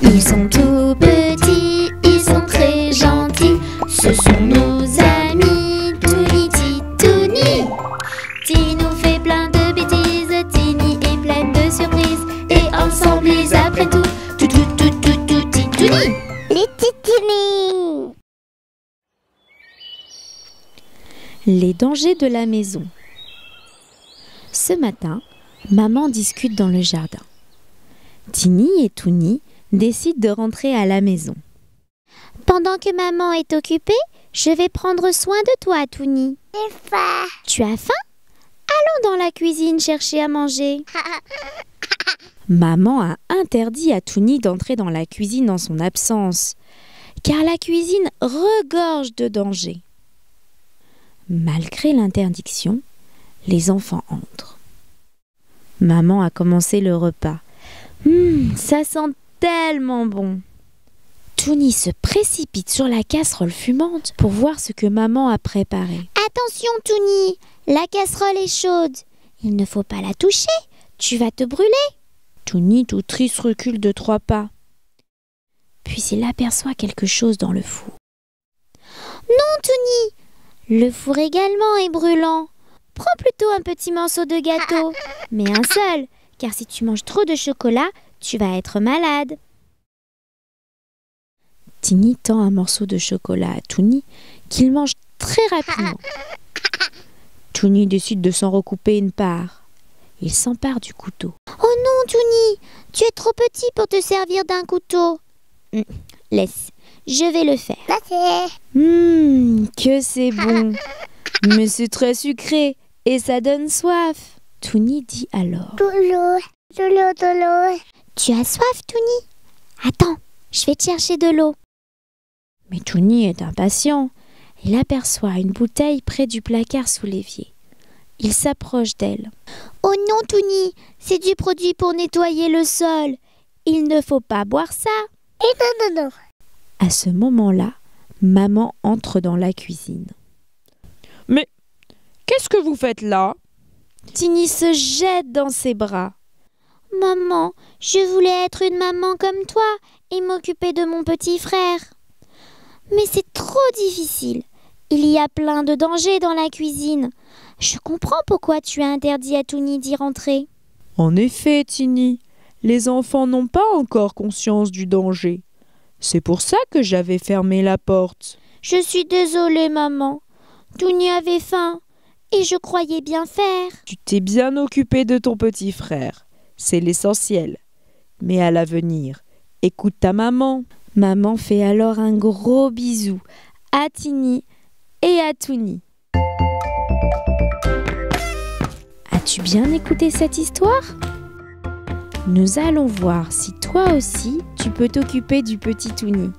Ils sont tout petits, ils sont très gentils. Ce sont nos amis, Touni, Titouni. Ti nous fait plein de bêtises, Tini est pleine de surprises. Et ensemble ils apprennent tout, Titouni. Les Titouni. Les dangers de la maison. Ce matin, maman discute dans le jardin. Tini et Touni décident de rentrer à la maison. Pendant que maman est occupée, je vais prendre soin de toi, Touni. J'ai faim. Tu as faim? Allons dans la cuisine chercher à manger. Maman a interdit à Touni d'entrer dans la cuisine en son absence, car la cuisine regorge de dangers. Malgré l'interdiction, les enfants entrent. Maman a commencé le repas. Ça sent tellement bon. Touni se précipite sur la casserole fumante pour voir ce que maman a préparé. Attention, Touni, la casserole est chaude. Il ne faut pas la toucher, tu vas te brûler. Touni, tout triste, recule de 3 pas. Puis il aperçoit quelque chose dans le four. Non, Touni, le four également est brûlant. Prends plutôt un petit morceau de gâteau, mais un seul, car si tu manges trop de chocolat, tu vas être malade. Tini tend un morceau de chocolat à Touni, qu'il mange très rapidement. Touni décide de s'en recouper une part. Il s'empare du couteau. Oh non, Touni, tu es trop petit pour te servir d'un couteau. Laisse, je vais le faire. Que c'est bon. Mais c'est très sucré et ça donne soif. Touni dit alors. De l'eau. Tu as soif, Touni? Attends, je vais te chercher de l'eau. Mais Touni est impatient. Il aperçoit une bouteille près du placard sous l'évier. Il s'approche d'elle. Oh non, Touni, c'est du produit pour nettoyer le sol. Il ne faut pas boire ça. Non. À ce moment-là, maman entre dans la cuisine. Mais qu'est-ce que vous faites là? Tini se jette dans ses bras. Maman, je voulais être une maman comme toi et m'occuper de mon petit frère. Mais c'est trop difficile. Il y a plein de dangers dans la cuisine. Je comprends pourquoi tu as interdit à Touni d'y rentrer. En effet, Tini, les enfants n'ont pas encore conscience du danger. C'est pour ça que j'avais fermé la porte. Je suis désolée, maman. Touni avait faim et je croyais bien faire. Tu t'es bien occupée de ton petit frère. C'est l'essentiel. Mais à l'avenir, écoute ta maman. Maman fait alors un gros bisou à Tini et à Touni. As-tu bien écouté cette histoire? Nous allons voir si toi aussi tu peux t'occuper du petit Touni.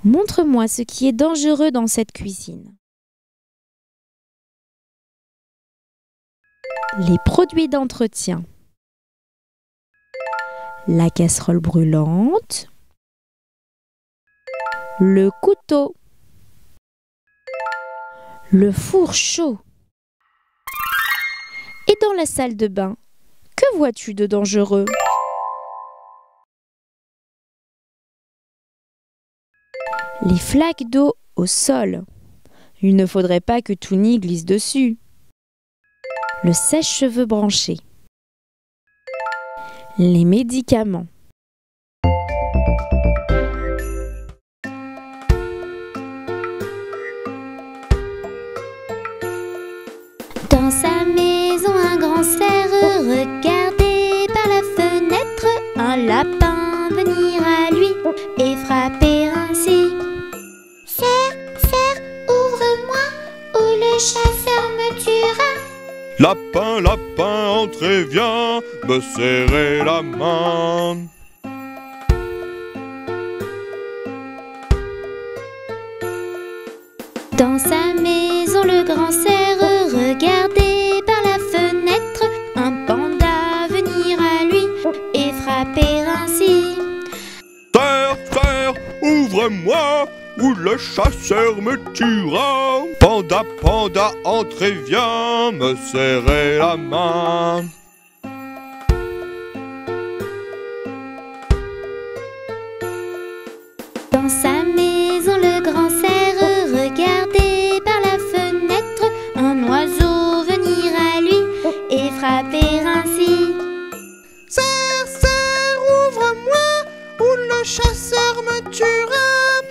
Montre-moi ce qui est dangereux dans cette cuisine. Les produits d'entretien. La casserole brûlante. Le couteau. Le four chaud. Et dans la salle de bain, que vois-tu de dangereux? Les flaques d'eau au sol. Il ne faudrait pas que Touni glisse dessus. Le sèche-cheveux branché. Les médicaments. Dans sa maison, un grand cerf regardait par la fenêtre un lapin venir à lui et frapper ainsi. Cerf, ouvre-moi ou le chasseur me tuera. Lapin, lapin, entrez, viens me serrer la main. Dans sa maison, le grand cerf regardait par la fenêtre un panda venir à lui et frapper ainsi. Cerf, ouvre-moi ou le chasseur me tuera. Panda, panda, entrez, viens me serrer la main. frapper ainsi. Serre, serre, ouvre-moi, ou le chasseur me tuera.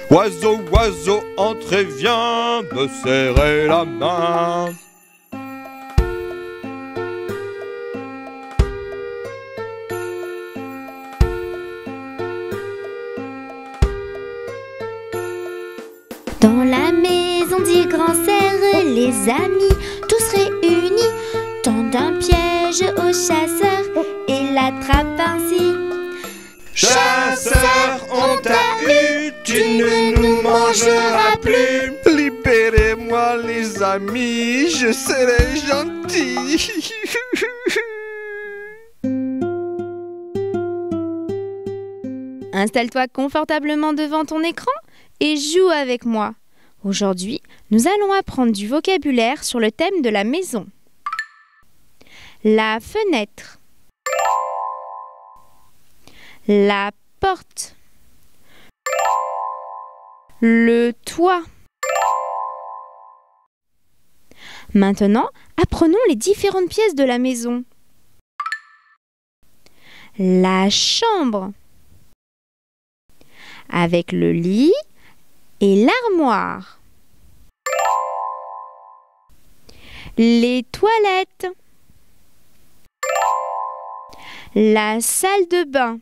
Oiseau, oiseau, entrez, viens me serrer la main. Dans la maison du grand cerf, les amis tous réunis tendent un piège au chasseur et l'attrapent ainsi. Chasseur, on t'a eu, tu ne nous mangeras plus. Libérez-moi les amis, je serai gentil. Installe-toi confortablement devant ton écran et joue avec moi. Aujourd'hui, nous allons apprendre du vocabulaire sur le thème de la maison. La fenêtre. La porte. Le toit. Maintenant, apprenons les différentes pièces de la maison. La chambre, avec le lit et l'armoire. Les toilettes. La salle de bain,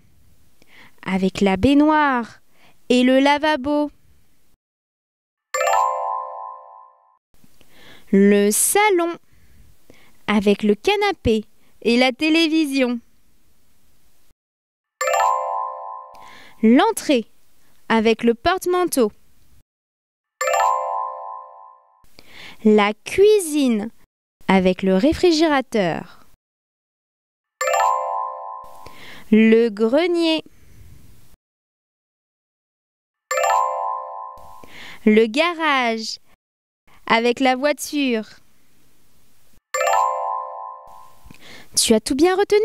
avec la baignoire et le lavabo. Le salon, avec le canapé et la télévision. L'entrée, avec le porte-manteau. La cuisine, avec le réfrigérateur. Le grenier. Le garage, avec la voiture. Tu as tout bien retenu?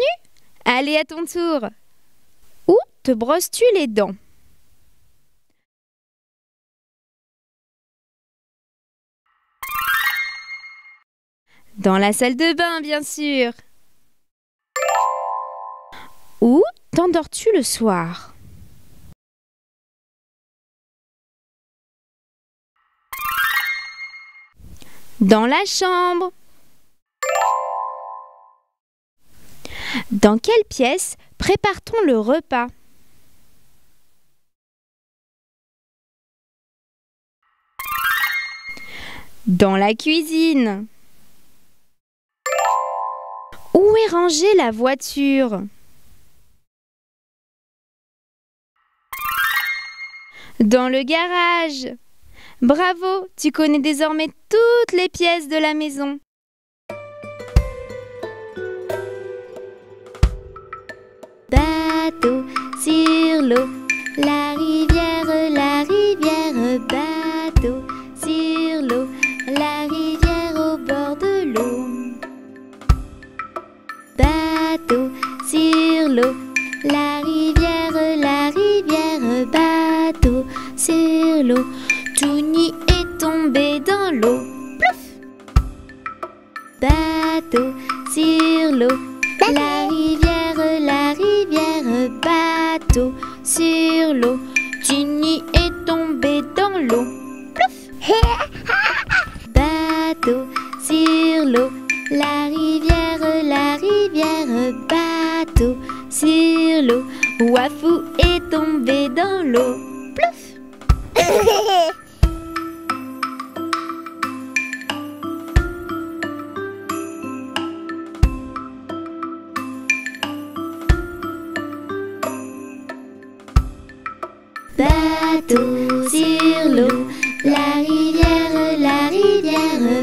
Allez, à ton tour. Où te brosses-tu les dents? Dans la salle de bain, bien sûr. Où t'endors-tu le soir? Dans la chambre. Dans quelle pièce prépare-t-on le repas? Dans la cuisine. Où est rangée la voiture? Dans le garage. Bravo, tu connais désormais toutes les pièces de la maison. Bateau sur l'eau, la rivière, bateau sur l'eau, la rivière au bord de l'eau. Bateau sur l'eau, la rivière, bateau sur l'eau. Touni est tombé dans l'eau. Plouf! Bateau sur l'eau, la rivière, bateau sur l'eau. Touni est tombé dans l'eau. Plouf! Bateau sur l'eau, la rivière, bateau sur l'eau. Wafou est tombé dans l'eau. Plouf! Bateau sur l'eau, la rivière,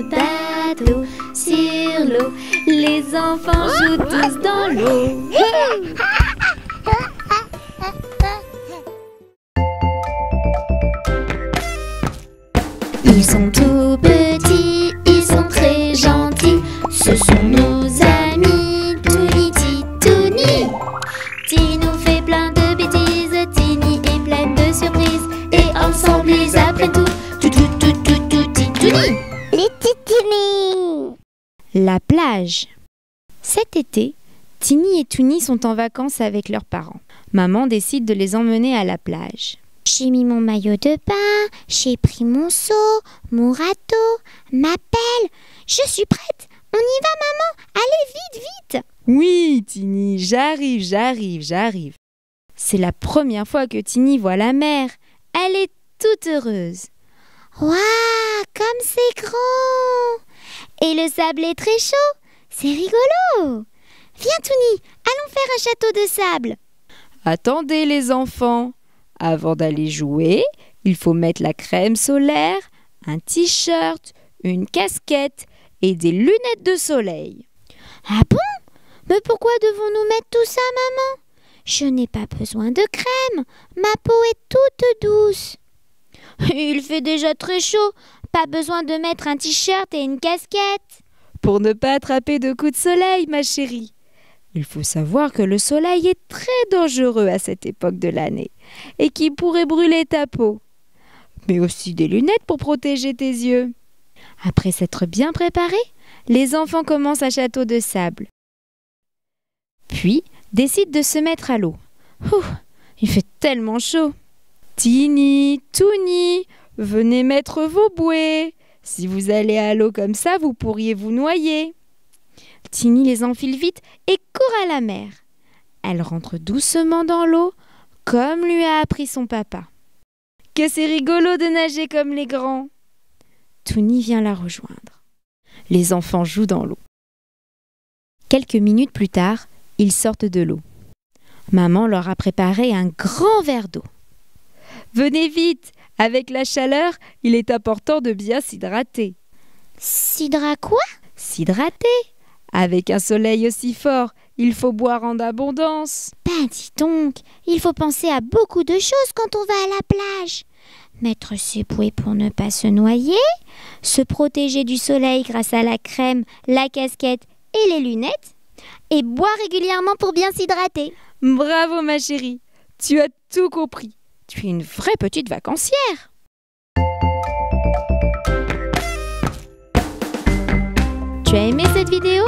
bateau sur l'eau. Les enfants jouent tous dans l'eau. Ils sont tout petits, ils sont très gentils. Ce sont nos amis, Touni, Titouni. Tinou fait plein de bêtises, Tini est pleine de surprises. Et ensemble ils apprennent tout, Titouni. Les titini. La plage. Cet été, Tiny et Toonie sont en vacances avec leurs parents. Maman décide de les emmener à la plage. J'ai mis mon maillot de bain, j'ai pris mon seau, mon râteau, ma pelle. Je suis prête. On y va, maman. Allez, vite, vite. Oui, Tiny, j'arrive. C'est la première fois que Tiny voit la mer. Elle est toute heureuse. Waouh, comme c'est grand. Et le sable est très chaud. C'est rigolo. Viens, Toonie, allons faire un château de sable. Attendez les enfants. Avant d'aller jouer, il faut mettre la crème solaire, un t-shirt, une casquette et des lunettes de soleil. Ah bon? Mais pourquoi devons-nous mettre tout ça, maman? Je n'ai pas besoin de crème. Ma peau est toute douce. Il fait déjà très chaud. Pas besoin de mettre un t-shirt et une casquette. Pour ne pas attraper de coups de soleil, ma chérie. Il faut savoir que le soleil est très dangereux à cette époque de l'année et qu'il pourrait brûler ta peau. Mais aussi des lunettes pour protéger tes yeux. Après s'être bien préparés, les enfants commencent un château de sable. Puis décident de se mettre à l'eau. Il fait tellement chaud. Tiny, Toonie, venez mettre vos bouées. Si vous allez à l'eau comme ça, vous pourriez vous noyer. Tiny les enfile vite et court à la mer. Elle rentre doucement dans l'eau, comme lui a appris son papa. Que c'est rigolo de nager comme les grands. Toonie vient la rejoindre. Les enfants jouent dans l'eau. Quelques minutes plus tard, ils sortent de l'eau. Maman leur a préparé un grand verre d'eau. Venez vite, avec la chaleur, il est important de bien s'hydrater. Quoi? S'hydrater. Avec un soleil aussi fort, il faut boire en abondance. Ben dis donc, il faut penser à beaucoup de choses quand on va à la plage. Mettre ses bouées pour ne pas se noyer, se protéger du soleil grâce à la crème, la casquette et les lunettes, et boire régulièrement pour bien s'hydrater. Bravo ma chérie, tu as tout compris. Tu es une vraie petite vacancière. Tu as aimé cette vidéo?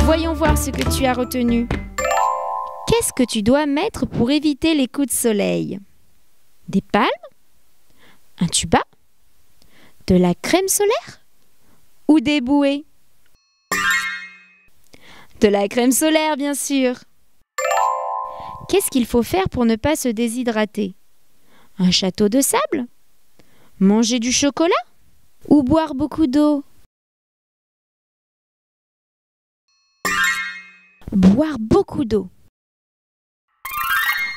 Voyons voir ce que tu as retenu. Qu'est-ce que tu dois mettre pour éviter les coups de soleil? Des palmes? Un tuba? De la crème solaire? Ou des bouées? De la crème solaire, bien sûr. Qu'est-ce qu'il faut faire pour ne pas se déshydrater? Un château de sable? Manger du chocolat? Ou boire beaucoup d'eau? Boire beaucoup d'eau.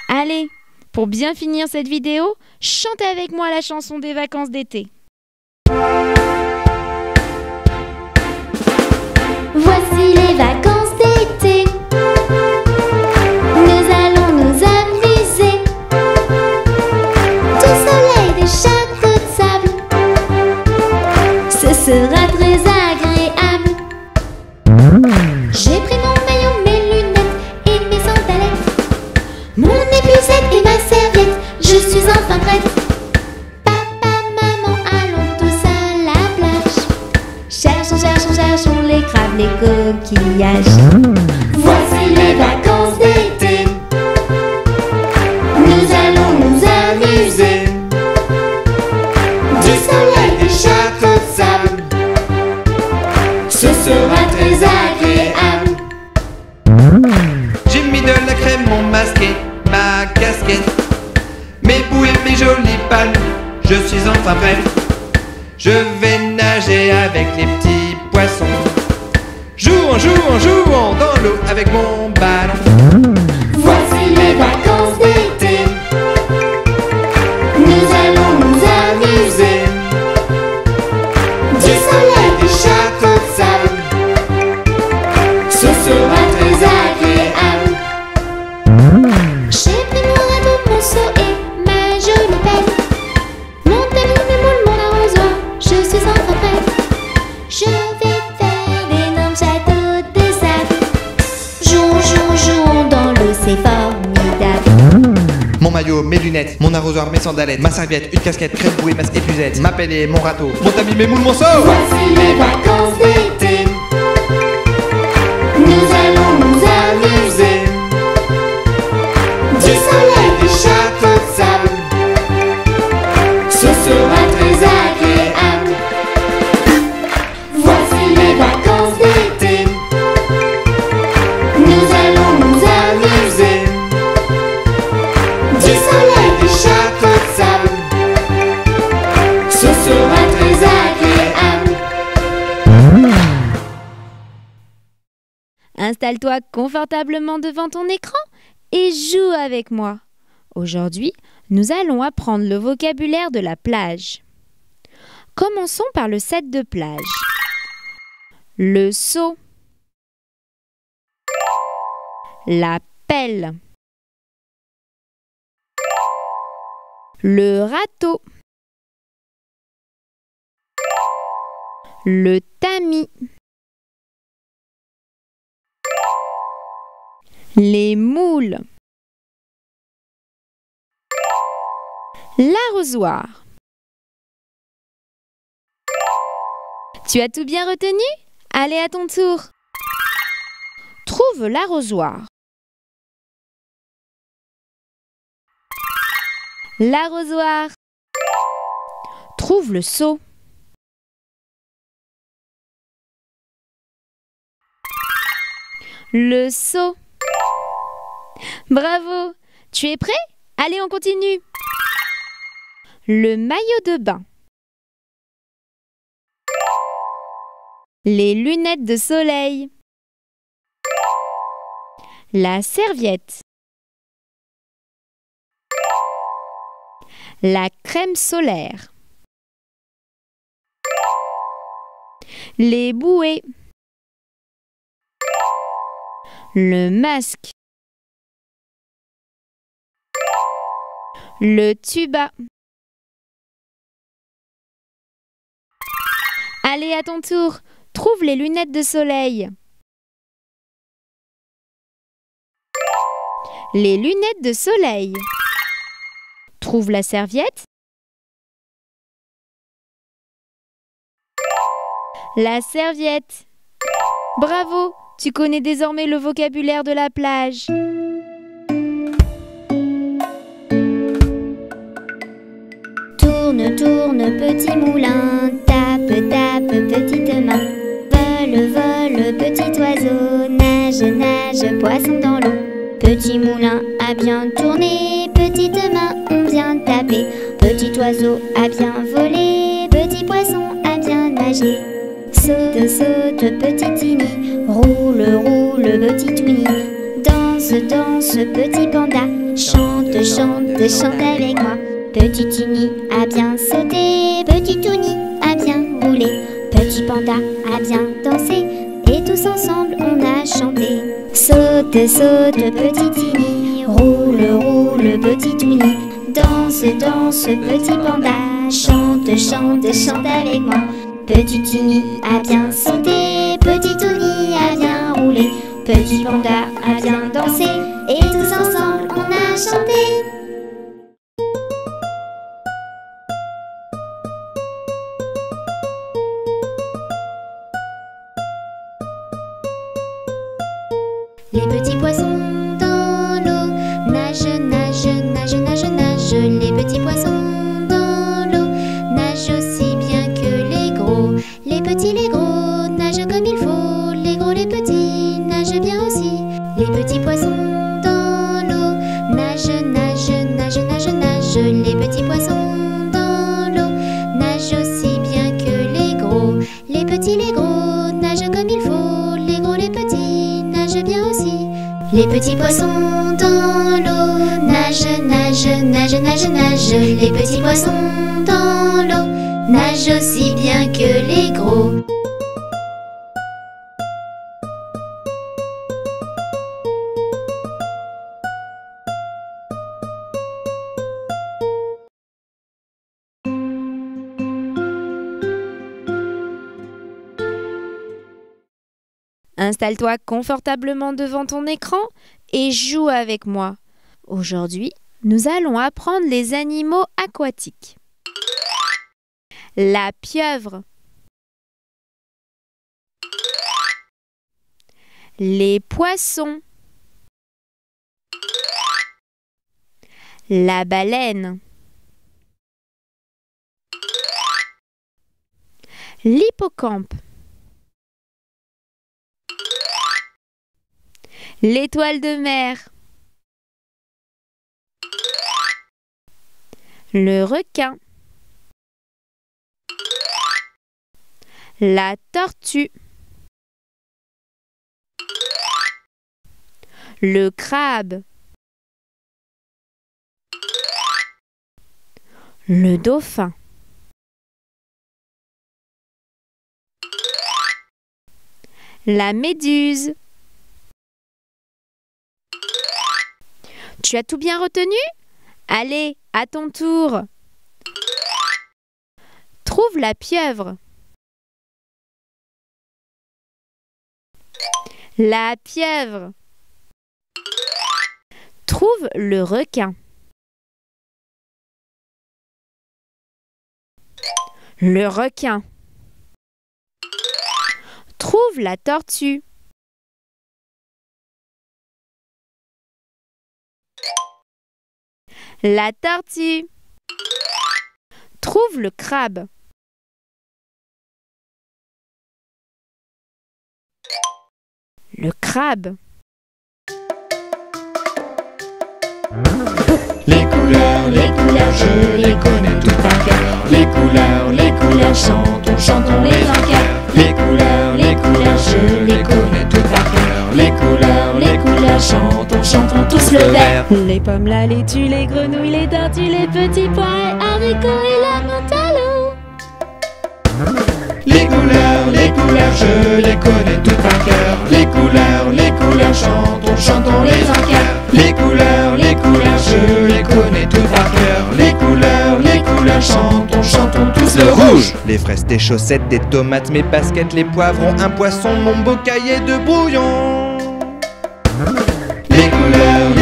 Allez, pour bien finir cette vidéo, chantez avec moi la chanson des vacances d'été. Voici les vacances d'été. Nous allons nous amuser. Du soleil, des châteaux de sable. Ce sera très agréable. J'ai pris mon maillot, mes lunettes et mes sandalettes. Mon épuisette et ma serviette. Je suis enfin prête. Papa, maman, allons tous à la plage. Cherchons les crabes, les coquillages. Voici les vacances d'été. Nous allons nous amuser. Du soleil, des châteaux de sable. Ce sera très agréable. J'ai mis de la crème, mon masqué, ma casquette, mes bouées, mes jolies palmes. Je suis enfin prêt. Je vais nager avec les petits poissons. Jouons dans l'eau avec mon ballon. Voici les vacances d'été. Nous allons nous amuser. Du soleil, des châteaux de sable. Ce sera très agréable. J'ai pris mon radeau, mon seau et ma jolie pelle. Mon tamis, mes moules, mon arrosoir. Je suis enfin prête. Je vais faire d'énormes châteaux de sable. Jouons dans l'eau, c'est formidable. Mon maillot, mes lunettes, mon arrosoir, mes sandalettes, ma serviette, une casquette, crème bouée, masque épuisette, ma pelle et mon râteau, mon tamis, mes moules, mon seau. Voici les vacances d'été. Nous allons Installe-toi confortablement devant ton écran et joue avec moi. Aujourd'hui, nous allons apprendre le vocabulaire de la plage. Commençons par le set de plage. Le seau, la pelle, le râteau, le tamis, les moules, l'arrosoir. Tu as tout bien retenu? Allez à ton tour. Trouve l'arrosoir. L'arrosoir. Trouve le seau. Le seau. Bravo! Tu es prêt? Allez, on continue. Le maillot de bain. Les lunettes de soleil. La serviette. La crème solaire. Les bouées. Le masque. Le tuba. Allez, à ton tour. Trouve les lunettes de soleil. Les lunettes de soleil. Trouve la serviette. La serviette. Bravo, tu connais désormais le vocabulaire de la plage. Tourne, tourne, petit moulin, tape, tape, petite main. Vole, vole, petit oiseau, nage, nage, poisson dans l'eau. Petit moulin a bien tourné, petite main on vient taper. Petit oiseau a bien volé, petit poisson a bien nagé. Saute, saute, petit Tini, roule, roule, petit Twini. Danse, danse, petit panda, chante, chante, chante avec moi. Petit Tini a bien sauté, petit Touni a bien roulé. Petit panda a bien dansé, et tous ensemble on a chanté. Saute, saute, petit Tini, roule, roule, petit Touni. Danse, danse, petit panda, chante, chante, chante avec moi. Petit Tini a bien sauté, petit Touni a bien roulé. Petit panda a bien dansé, et tous ensemble on a chanté. Les petits poissons dans l'eau nagent, nagent, nagent, nagent, nagent. Les petits poissons dans l'eau nagent aussi bien que les gros. Les petits, les gros nagent comme il faut. Les gros, les petits nagent bien aussi. Les petits poissons dans l'eau nagent, nagent, nagent, nagent, nagent. Les petits poissons dans l'eau nagent aussi bien que les gros. Les petits, les gros nagent comme il faut. Les gros, les petits nagent bien aussi. Les petits poissons dans l'eau nagent, nagent, nagent, nagent, nagent. Les petits poissons dans l'eau nagent aussi bien que les gros. Installe-toi confortablement devant ton écran et joue avec moi. Aujourd'hui, nous allons apprendre les animaux aquatiques. La pieuvre. Les poissons. La baleine. L'hippocampe. L'étoile de mer. Le requin. La tortue. Le crabe. Le dauphin. La méduse. Tu as tout bien retenu? Allez, à ton tour. Trouve la pieuvre. La pieuvre. Trouve le requin. Le requin. Trouve la tortue. La tortue. Trouve le crabe. Le crabe. Les couleurs, je les connais toutes par cœur. Les couleurs, chantons, chantons les en cœur. Les couleurs, je les connais toutes par cœur. Les couleurs, chantons, chantons tous le vert. Les pommes, la laitue, les grenouilles, les tortues, les petits pois, haricots et la menthe à l'eau. Les couleurs, je les connais toutes par cœur. Les couleurs, chantons, chantons les en cœur. Les couleurs, je les connais toutes par cœur. Les couleurs, chantons, chantons tous le rouge. Les fraises, des chaussettes, des tomates, mes baskets, les poivrons, un poisson, mon beau cahier de brouillon. Les couleurs,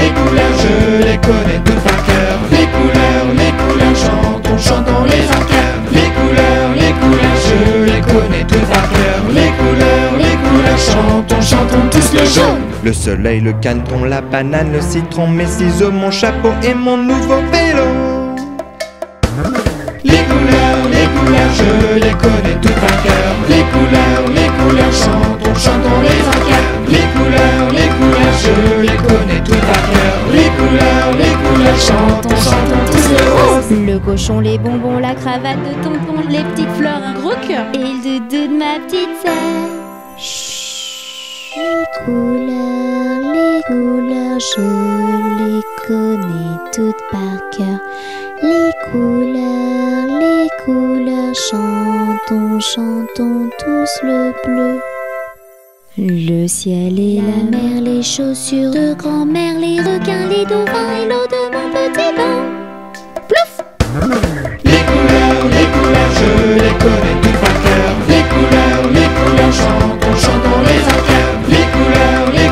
je les connais toutes par cœur. Les couleurs, chantons, chantons les en cœur. Les couleurs, je les connais toutes par cœur. Les couleurs, chantons, chantons tous le jaune. Le soleil, le caneton, la banane, le citron, mes ciseaux, mon chapeau et mon nouveau vélo. Les couleurs, je les connais toutes par cœur. Les couleurs, chantons, chantons les en cœur. Les couleurs, je les connais toutes par cœur. Les couleurs, chantons, chantons tous le rose. Le cochon, les bonbons, la cravate de tonton, les petites fleurs, un gros cœur et le doudou de ma petite sœur. Les couleurs, je les connais toutes par cœur. Les couleurs, chantons, chantons tous le bleu. Le ciel et La mer, les chaussures de grand-mère, les requins, les dauphins et l'eau de mon petit bain. Les couleurs, je les connais toutes par cœur. Les couleurs, chantons, chantons les en cœur. Les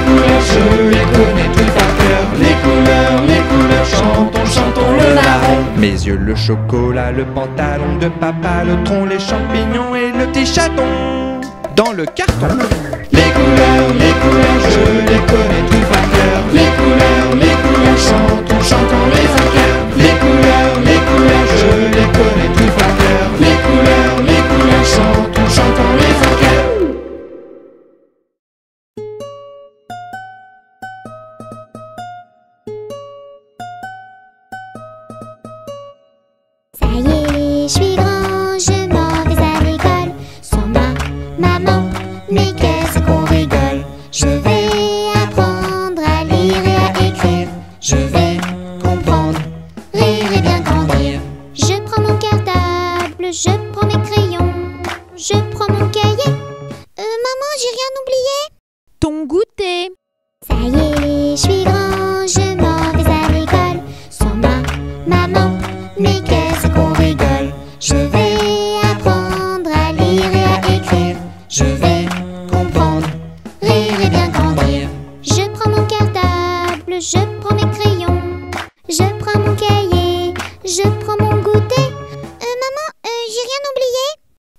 couleurs, je les connais toutes par cœur. Les couleurs, chantons, chantons le marron. Mes yeux, le chocolat, le pantalon de papa, le tronc, les champignons et le petit chaton dans le carton. Les couleurs, je les connais toutes par cœur. Les couleurs, chantons, chantons les en cœur. Les couleurs, je les connais toutes par cœur. Les couleurs, chantons, chantons les en cœur. Ça y est, je suis grand, je m'en vais à l'école. Sans ma maman, mais qu'est-ce qu'on rigole. Je vais apprendre à lire et à écrire. Je vais comprendre, rire et bien grandir. Je prends mon cartable, je prends mes crayons, je prends mon cahier. Maman, j'ai rien oublié. ton goûter. Ça y est, je suis grand, je m'en vais à l'école. Sans ma maman, mais qu'est-ce qu'on rigole. Je vais apprendre à lire et à écrire. Je vais comprendre, rire et bien grandir. Je prends mon cartable, je prends mes crayons, je prends mon cahier, je prends mon goûter. Maman, j'ai rien oublié.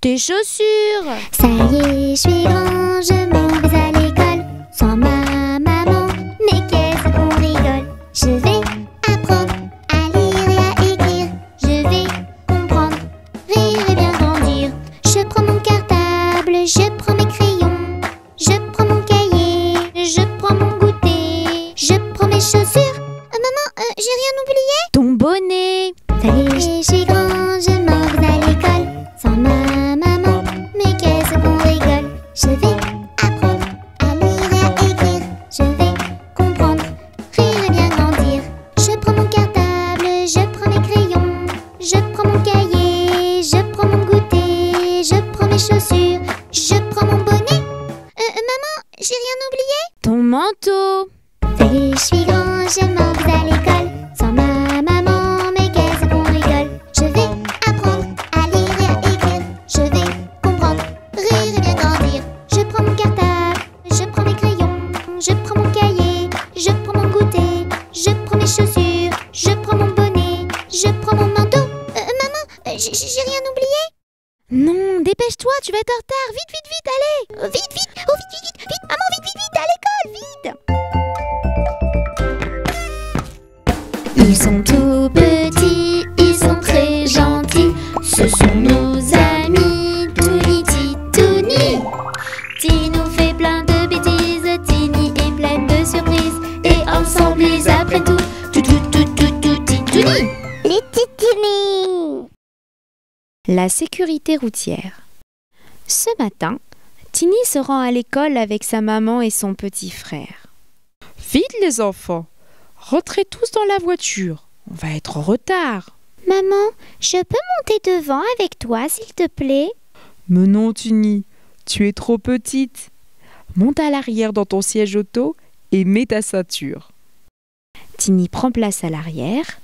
Tes chaussures. Ça y est, je suis grand, je m'en vais à l'école. Sans ma maman, mais qu'est-ce qu'on rigole. Je vais apprendre à lire et à écrire. Je vais comprendre, rire et bien grandir. Je prends mon cartable, je prends mes crayons, je prends mon cahier, je prends mon goûter, je prends mes chaussures. Maman, j'ai rien oublié. Ton bonnet. Ça y est, je suis grand, je m'en vais à l'école. Sans ma maman, mais qu'est-ce qu'on rigole. Je vais apprendre à lire et à écrire. Je vais comprendre, manteau. Ça y est, je suis grand, je m'en vais à l'école. Sans ma maman, mais qu'est-ce qu'on rigole. Je vais apprendre à lire et à écrire. Je vais comprendre, rire et bien grandir. Je prends mon cartable, je prends mes crayons. Je prends mon cahier, je prends mon goûter. Je prends mes chaussures, je prends mon bonnet. Je prends mon manteau. Maman, j'ai rien oublié? Non, dépêche-toi, tu vas être en retard. Vite, vite, vite, allez. Vite, vite, oh vite, vite, vite, vite, maman, vite, vite, vite, à l'école, vite. Ils sont tout petits, ils sont très gentils. Ce sont nos amis, Touni, Titouni. Tinou fait plein de bêtises, Tini est pleine de surprises. Et ensemble ils apprennent tout, Titouni. Les Titouni. La sécurité routière. Ce matin, Tini se rend à l'école avec sa maman et son petit frère. Vite les enfants, rentrez tous dans la voiture. On va être en retard. Maman, je peux monter devant avec toi, s'il te plaît? Mais non, Tini, tu es trop petite. Monte à l'arrière dans ton siège auto et mets ta ceinture. Tini prend place à l'arrière.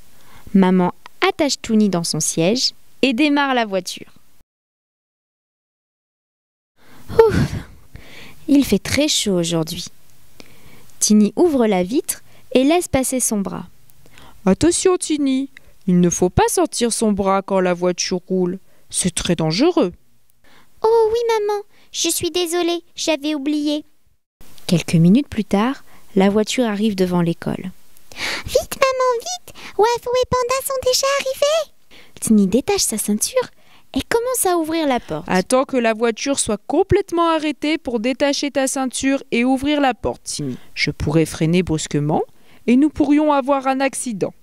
Maman attache Touni dans son siège et démarre la voiture. Ouf, il fait très chaud aujourd'hui. Tini ouvre la vitre et laisse passer son bras. Attention, Tini, il ne faut pas sortir son bras quand la voiture roule. C'est très dangereux. Oh oui, maman, je suis désolée, j'avais oublié. Quelques minutes plus tard, la voiture arrive devant l'école. Vite, maman, vite! Wafou et Panda sont déjà arrivés. Tini détache sa ceinture et commence à ouvrir la porte. Attends que la voiture soit complètement arrêtée pour détacher ta ceinture et ouvrir la porte, Tini. Je pourrais freiner brusquement et nous pourrions avoir un accident.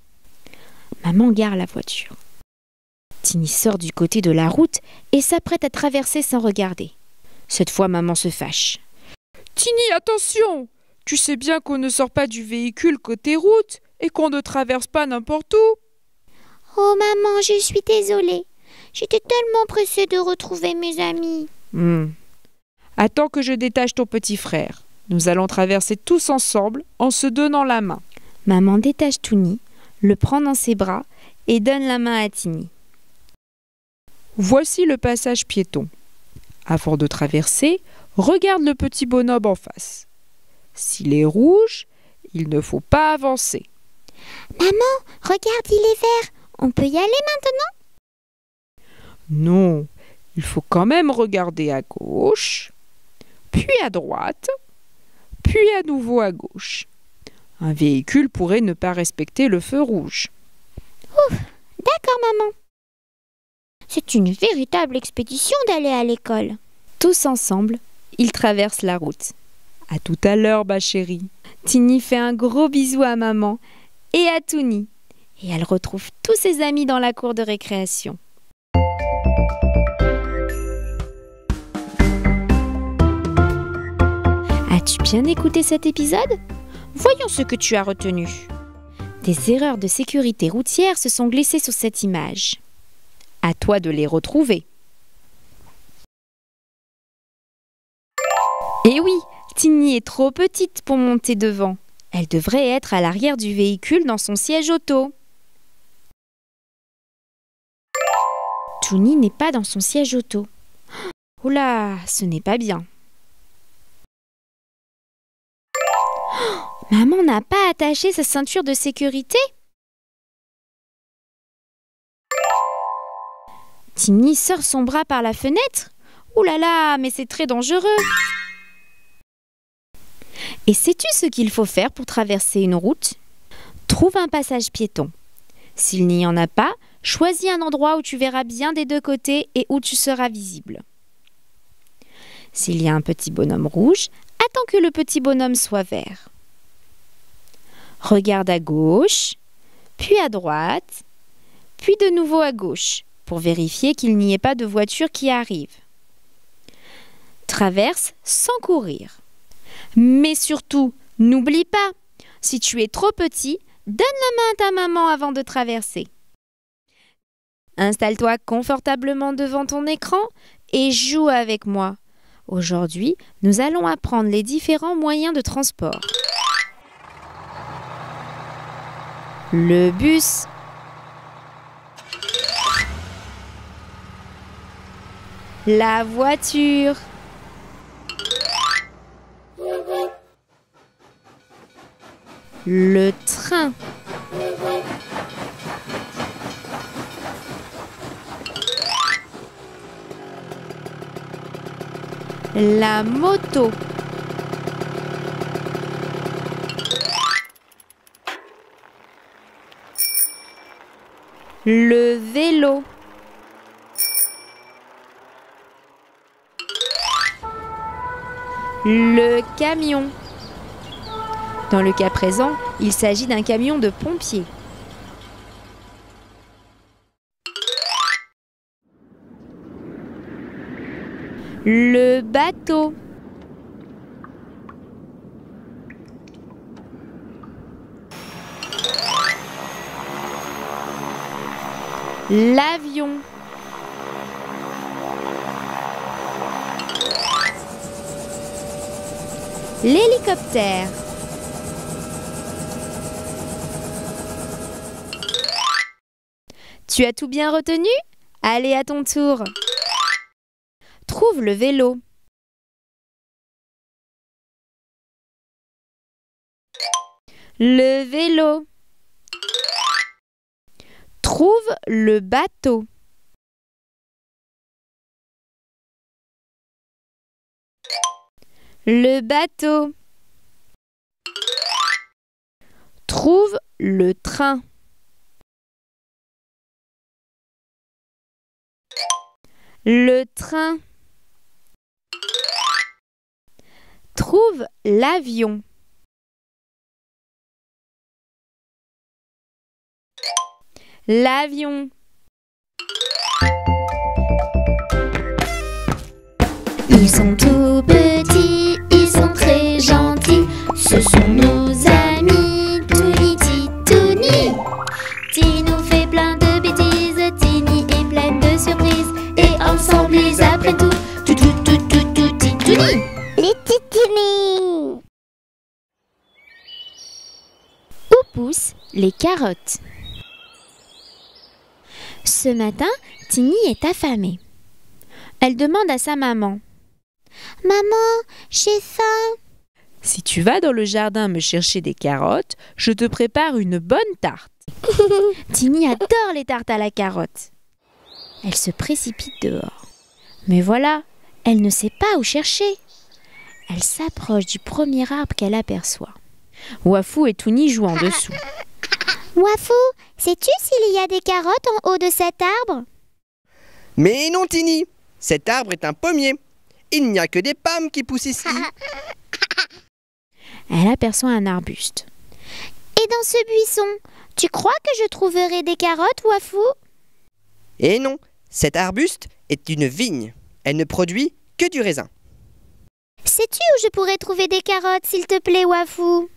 Maman gare la voiture. Tini sort du côté de la route et s'apprête à traverser sans regarder. Cette fois, maman se fâche. Tini, attention! Tu sais bien qu'on ne sort pas du véhicule côté route et qu'on ne traverse pas n'importe où. Oh maman, je suis désolée. J'étais tellement pressée de retrouver mes amis. Attends que je détache ton petit frère. Nous allons traverser tous ensemble en se donnant la main. Maman détache Touni, le prend dans ses bras et donne la main à Tini. Voici le passage piéton. Avant de traverser, regarde le petit bonhomme en face. S'il est rouge, il ne faut pas avancer. Maman, regarde, il est vert. On peut y aller maintenant? Non, il faut quand même regarder à gauche, puis à droite, puis à nouveau à gauche. Un véhicule pourrait ne pas respecter le feu rouge. Ouf, d'accord maman. C'est une véritable expédition d'aller à l'école. Tous ensemble, ils traversent la route. À tout à l'heure, ma chérie. Tini fait un gros bisou à maman et à Touni. Et elle retrouve tous ses amis dans la cour de récréation. As-tu bien écouté cet épisode? Voyons ce que tu as retenu. Des erreurs de sécurité routière se sont glissées sur cette image. À toi de les retrouver. Eh oui, Tini est trop petite pour monter devant. Elle devrait être à l'arrière du véhicule dans son siège auto. Touni n'est pas dans son siège auto. Oula, ce n'est pas bien. Maman n'a pas attaché sa ceinture de sécurité? Tini sort son bras par la fenêtre? Ouh là là, mais c'est très dangereux. Et sais-tu ce qu'il faut faire pour traverser une route? Trouve un passage piéton. S'il n'y en a pas, choisis un endroit où tu verras bien des deux côtés et où tu seras visible. S'il y a un petit bonhomme rouge, attends que le petit bonhomme soit vert. Regarde à gauche, puis à droite, puis de nouveau à gauche, pour vérifier qu'il n'y ait pas de voiture qui arrive. Traverse sans courir. Mais surtout, n'oublie pas, si tu es trop petit, donne la main à ta maman avant de traverser. Installe-toi confortablement devant ton écran et joue avec moi. Aujourd'hui, nous allons apprendre les différents moyens de transport. Le bus, la voiture, le train, la moto, le vélo, le camion. Dans le cas présent, il s'agit d'un camion de pompiers. Le bateau. L'avion. L'hélicoptère. Tu as tout bien retenu? Allez, à ton tour. Trouve le vélo. Le vélo. Trouve le bateau. Le bateau. Trouve le train. Le train. Trouve l'avion. L'avion. Ils sont tout petits, ils sont très gentils. Ce sont nos amis, Touni, Titouni. Ti nous fait plein de bêtises, Tini est pleine de surprises. Et ensemble ils apprennent tout, Titouni. Les titouni. Où poussent les carottes? Ce matin, Tini est affamée. Elle demande à sa maman. Maman, j'ai faim. Si tu vas dans le jardin me chercher des carottes, je te prépare une bonne tarte. Tini adore les tartes à la carotte. Elle se précipite dehors. Mais voilà, elle ne sait pas où chercher. Elle s'approche du premier arbre qu'elle aperçoit. Wafou et Touni jouent en dessous. Wafou, sais-tu s'il y a des carottes en haut de cet arbre? Mais non, Tini, cet arbre est un pommier. Il n'y a que des pommes qui poussent ici. Elle aperçoit un arbuste. Et dans ce buisson, tu crois que je trouverai des carottes, Wafou? Et non, cet arbuste est une vigne. Elle ne produit que du raisin. Sais-tu où je pourrais trouver des carottes, s'il te plaît, Wafou?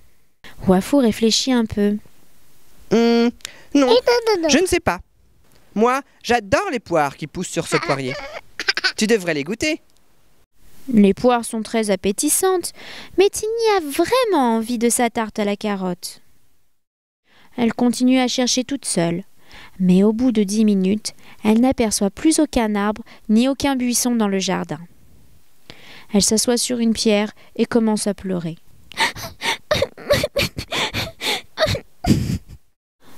Wafou réfléchit un peu. Non, je ne sais pas. Moi, j'adore les poires qui poussent sur ce poirier. Tu devrais les goûter. Les poires sont très appétissantes, mais Tini a vraiment envie de sa tarte à la carotte. Elle continue à chercher toute seule, mais au bout de 10 minutes, elle n'aperçoit plus aucun arbre ni aucun buisson dans le jardin. Elle s'assoit sur une pierre et commence à pleurer.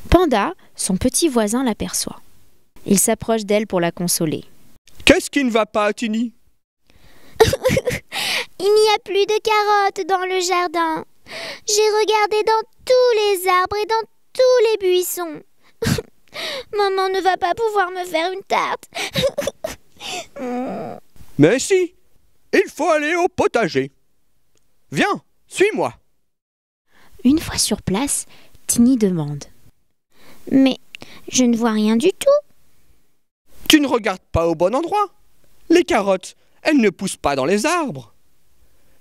Panda, son petit voisin, l'aperçoit. Il s'approche d'elle pour la consoler. Qu'est-ce qui ne va pas, Tini? Il n'y a plus de carottes dans le jardin. J'ai regardé dans tous les arbres et dans tous les buissons. Maman ne va pas pouvoir me faire une tarte. Mais si, il faut aller au potager. Viens, suis-moi. Une fois sur place, Tini demande. Mais je ne vois rien du tout. Tu ne regardes pas au bon endroit. Les carottes, elles ne poussent pas dans les arbres.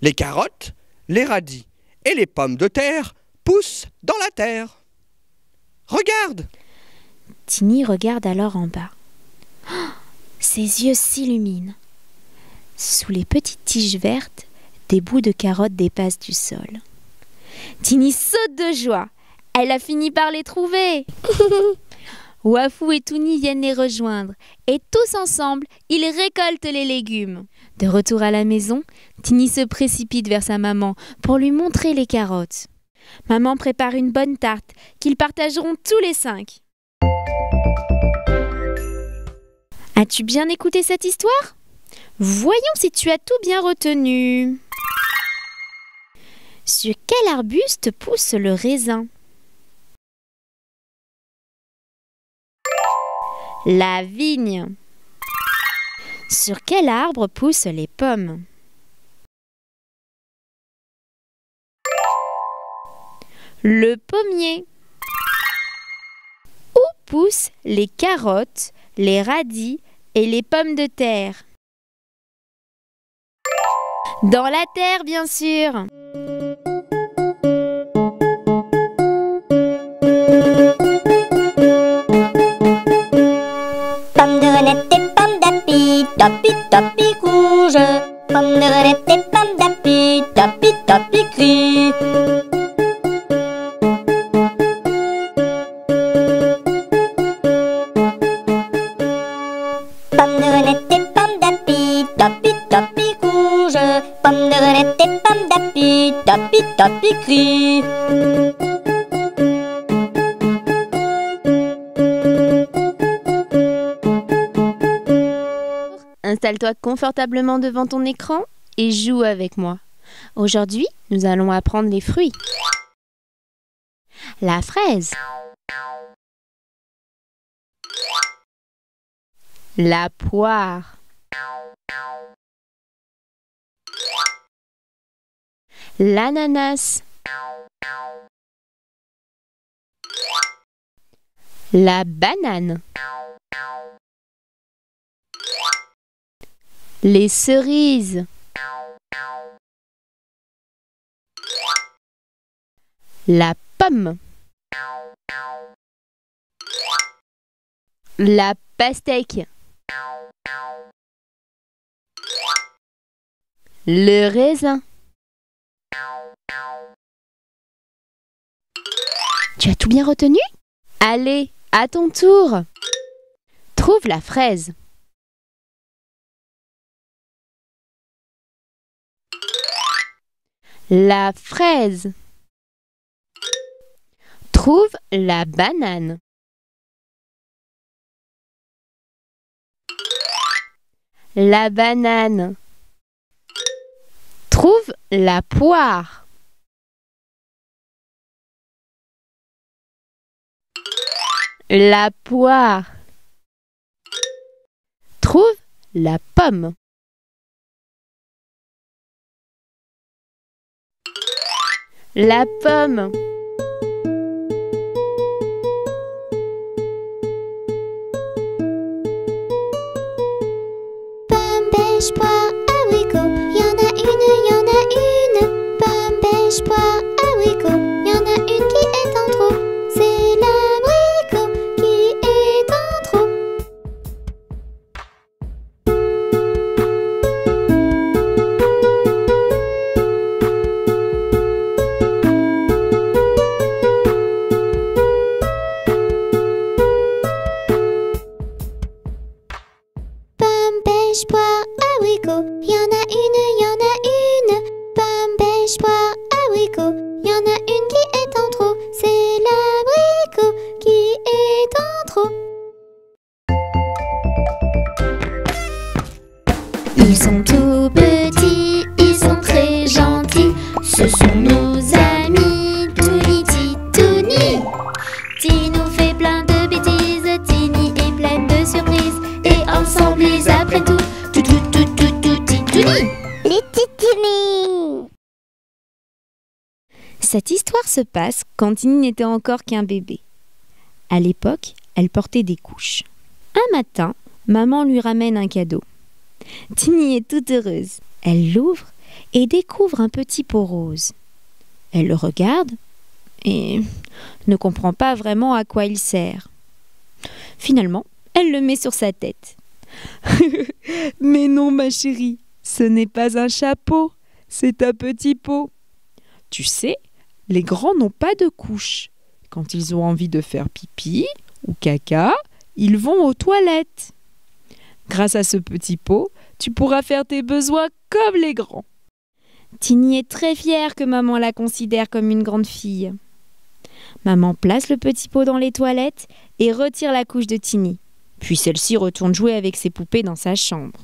Les carottes, les radis et les pommes de terre poussent dans la terre. Regarde! Tini regarde alors en bas. Oh, ses yeux s'illuminent. Sous les petites tiges vertes, des bouts de carottes dépassent du sol. Tiny saute de joie. Elle a fini par les trouver. Wafou et Touni viennent les rejoindre et tous ensemble, ils récoltent les légumes. De retour à la maison, Tiny se précipite vers sa maman pour lui montrer les carottes. Maman prépare une bonne tarte qu'ils partageront tous les 5. As-tu bien écouté cette histoire ? Voyons si tu as tout bien retenu. Sur quel arbuste pousse le raisin ? La vigne. Sur quel arbre poussent les pommes ? Le pommier. Où poussent les carottes, les radis et les pommes de terre ? Dans la terre, bien sûr. Pommes de renette et pommes d'api, topi topi rouge. Pommes de renette et pommes d'api, topi topi gris. Pommes de renette et pommes d'api, topi topi rouge. Pommes de renette et pommes d'api, topi topi gris. Installe-toi confortablement devant ton écran et joue avec moi. Aujourd'hui, nous allons apprendre les fruits. La fraise. La poire. L'ananas. La banane. Les cerises. La pomme. La pastèque. Le raisin. Tu as tout bien retenu ? Allez, à ton tour. Trouve la fraise. La fraise. Trouve la banane. La banane. Trouve la poire. La poire. Trouve la pomme. La pomme. Pomme, pêche, poire, abricot, y'en a une. Pomme, pêche, poire, abricot, y'en a une qui est en trop. C'est l'abricot qui est en trop. Pomme, pêche, poire, abricot, y'en a une. Pomme, pêche, poire, abricot, y'en a une qui est en trop. C'est l'abricot qui est en trop. Ils sont tout petits, ils sont très gentils. Ce sont nos amis, Touni, Titouni. Tini nous fait plein de bêtises, Tini est pleine de surprises. Et ensemble ils apprennent tout, Titouni. Les titini. Cette histoire se passe quand Tiny n'était encore qu'un bébé. À l'époque, elle portait des couches. Un matin, maman lui ramène un cadeau. Tiny est toute heureuse. Elle l'ouvre et découvre un petit pot rose. Elle le regarde et ne comprend pas vraiment à quoi il sert. Finalement, elle le met sur sa tête. « Mais non, ma chérie, ce n'est pas un chapeau, c'est un petit pot. Tu sais, les grands n'ont pas de couche. Quand ils ont envie de faire pipi ou caca, ils vont aux toilettes. Grâce à ce petit pot, tu pourras faire tes besoins comme les grands. Tiny est très fière que maman la considère comme une grande fille. Maman place le petit pot dans les toilettes et retire la couche de Tiny. Puis celle-ci retourne jouer avec ses poupées dans sa chambre.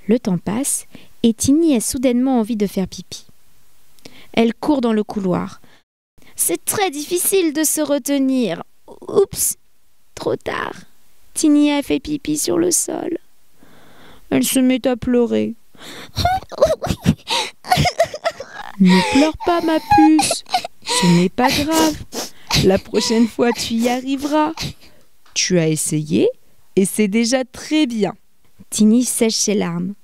Le temps passe et Tiny a soudainement envie de faire pipi. Elle court dans le couloir. C'est très difficile de se retenir. Oups, trop tard. Tiny a fait pipi sur le sol. Elle se met à pleurer. Ne pleure pas, ma puce. Ce n'est pas grave. La prochaine fois, tu y arriveras. Tu as essayé et c'est déjà très bien. Tiny sèche ses larmes.